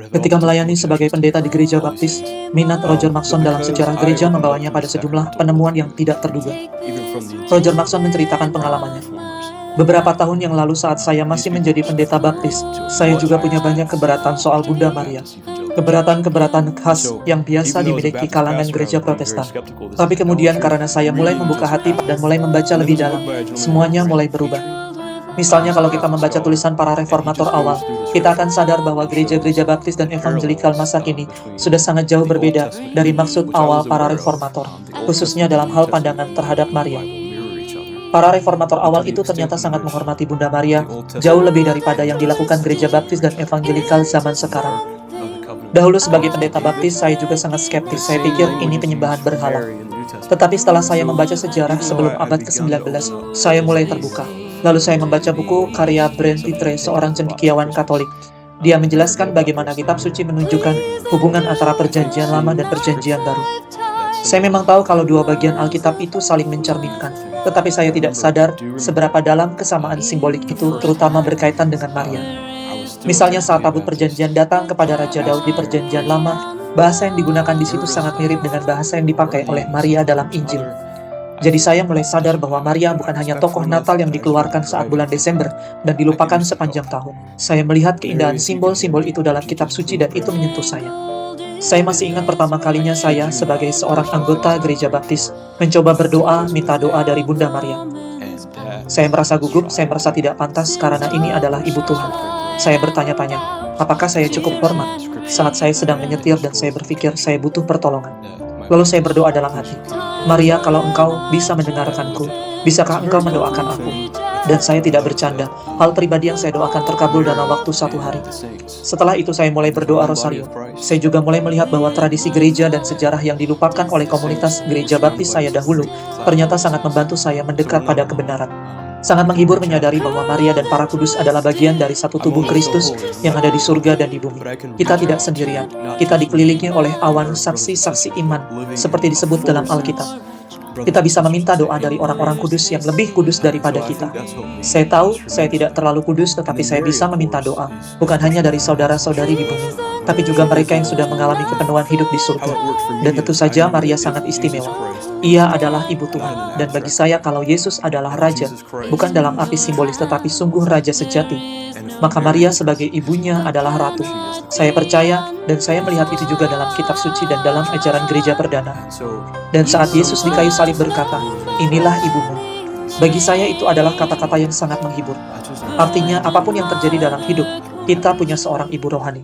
Ketika melayani sebagai pendeta di gereja baptis, minat Roger Maxon dalam sejarah gereja membawanya pada sejumlah penemuan yang tidak terduga. Roger Maxon menceritakan pengalamannya. Beberapa tahun yang lalu saat saya masih menjadi pendeta baptis, saya juga punya banyak keberatan soal Bunda Maria. Keberatan-keberatan khas yang biasa dimiliki kalangan gereja Protestan. Tapi kemudian karena saya mulai membuka hati dan mulai membaca lebih dalam, semuanya mulai berubah. Misalnya kalau kita membaca tulisan para reformator awal, kita akan sadar bahwa gereja-gereja baptis dan evangelikal masa kini sudah sangat jauh berbeda dari maksud awal para reformator, khususnya dalam hal pandangan terhadap Maria. Para reformator awal itu ternyata sangat menghormati Bunda Maria, jauh lebih daripada yang dilakukan gereja baptis dan evangelikal zaman sekarang. Dahulu sebagai pendeta baptis, saya juga sangat skeptis. Saya pikir ini penyembahan berhala. Tetapi setelah saya membaca sejarah sebelum abad ke-19, saya mulai terbuka. Lalu saya membaca buku karya Brent Pitre, seorang cendekiawan Katolik. Dia menjelaskan bagaimana kitab suci menunjukkan hubungan antara perjanjian lama dan perjanjian baru. Saya memang tahu kalau dua bagian Alkitab itu saling mencerminkan, tetapi saya tidak sadar seberapa dalam kesamaan simbolik itu, terutama berkaitan dengan Maria. Misalnya saat tabut perjanjian datang kepada Raja Daud di perjanjian lama, bahasa yang digunakan di situ sangat mirip dengan bahasa yang dipakai oleh Maria dalam Injil. Jadi saya mulai sadar bahwa Maria bukan hanya tokoh Natal yang dikeluarkan saat bulan Desember dan dilupakan sepanjang tahun. Saya melihat keindahan simbol-simbol itu dalam kitab suci dan itu menyentuh saya. Saya masih ingat pertama kalinya saya sebagai seorang anggota gereja baptis mencoba berdoa minta doa dari Bunda Maria. Saya merasa gugup, saya merasa tidak pantas karena ini adalah Ibu Tuhan. Saya bertanya-tanya, apakah saya cukup hormat saat saya sedang menyetir dan saya berpikir saya butuh pertolongan. Lalu saya berdoa dalam hati, Maria, kalau engkau bisa mendengarkanku, bisakah engkau mendoakan aku? Dan saya tidak bercanda, hal pribadi yang saya doakan terkabul dalam waktu 1 hari. Setelah itu saya mulai berdoa rosario. Saya juga mulai melihat bahwa tradisi gereja dan sejarah yang dilupakan oleh komunitas gereja baptis saya dahulu ternyata sangat membantu saya mendekat pada kebenaran. Sangat menghibur menyadari bahwa Maria dan para kudus adalah bagian dari satu tubuh Kristus yang ada di surga dan di bumi. Kita tidak sendirian, kita dikelilingi oleh awan saksi-saksi iman, seperti disebut dalam Alkitab. Kita bisa meminta doa dari orang-orang kudus yang lebih kudus daripada kita. Saya tahu saya tidak terlalu kudus, tetapi saya bisa meminta doa, bukan hanya dari saudara-saudari di bumi, tapi juga mereka yang sudah mengalami kepenuhan hidup di surga. Dan tentu saja Maria sangat istimewa. Ia adalah Ibu Tuhan, dan bagi saya kalau Yesus adalah Raja, bukan dalam arti simbolis tetapi sungguh Raja sejati, maka Maria sebagai ibunya adalah Ratu. Saya percaya, dan saya melihat itu juga dalam kitab suci dan dalam ajaran gereja perdana. Dan saat Yesus di kayu salib berkata, inilah ibumu. Bagi saya itu adalah kata-kata yang sangat menghibur. Artinya apapun yang terjadi dalam hidup, kita punya seorang ibu rohani.